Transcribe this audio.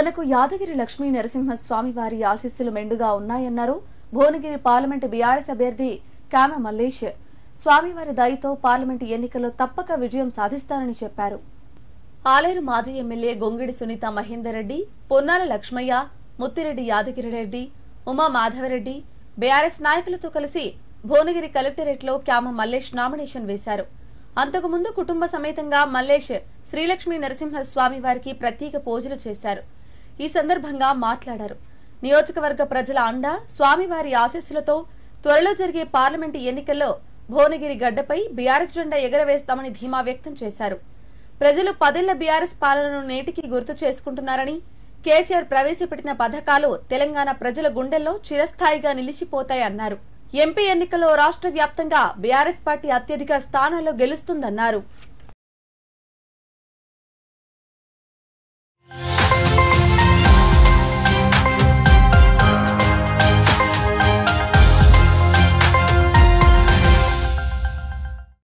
తనకు యాదగిరి లక్ష్మీ నరసింహస్వామి వారి ఆశీస్సులు మెండుగా ఉన్నాయన్నారు భువనగిరి పార్లమెంట్ బీఆర్ఎస్ అభ్యర్థి కామ మల్లేష్. స్వామివారి దయతో పార్లమెంట్ ఎన్నికల్లో తప్పక విజయం సాధిస్తానని చెప్పారు. ఆలేరు మాజీ ఎమ్మెల్యే గొంగిడి సునీత మహేందర్ రెడ్డి, పొన్నాల లక్ష్మయ్య, ముత్తిరెడ్డి యాదగిరిరెడ్డి, ఉమా మాధవరెడ్డి బీఆర్ఎస్ నాయకులతో కలిసి భువనగిరి కలెక్టరేట్లో కామ మల్లేష్ నామినేషన్ వేశారు. అంతకుముందు కుటుంబ సమేతంగా మల్లేష్ శ్రీలక్ష్మీ నరసింహస్వామి వారికి ప్రత్యేక పూజలు చేశారు. ఈ సందర్భంగా మాట్లాడారు. నియోజకవర్గ ప్రజల అండ, స్వామివారి ఆశీస్సులతో త్వరలో జరిగే పార్లమెంటు ఎన్నికల్లో భువనగిరి గడ్డపై బీఆర్ఎస్ జెండా ఎగరవేస్తామని ధీమా వ్యక్తం చేశారు. ప్రజలు 10 ఏళ్ల బీఆర్ఎస్ పాలనను నేటికి గుర్తు చేసుకుంటున్నారని, కేసీఆర్ ప్రవేశపెట్టిన పథకాలు తెలంగాణ ప్రజల గుండెల్లో చిరస్థాయిగా నిలిచిపోతాయన్నారు. ఎంపీ ఎన్నికల్లో రాష్ట్ర వ్యాప్తంగా బీఆర్ఎస్ పార్టీ అత్యధిక స్థానాల్లో గెలుస్తుందన్నారు.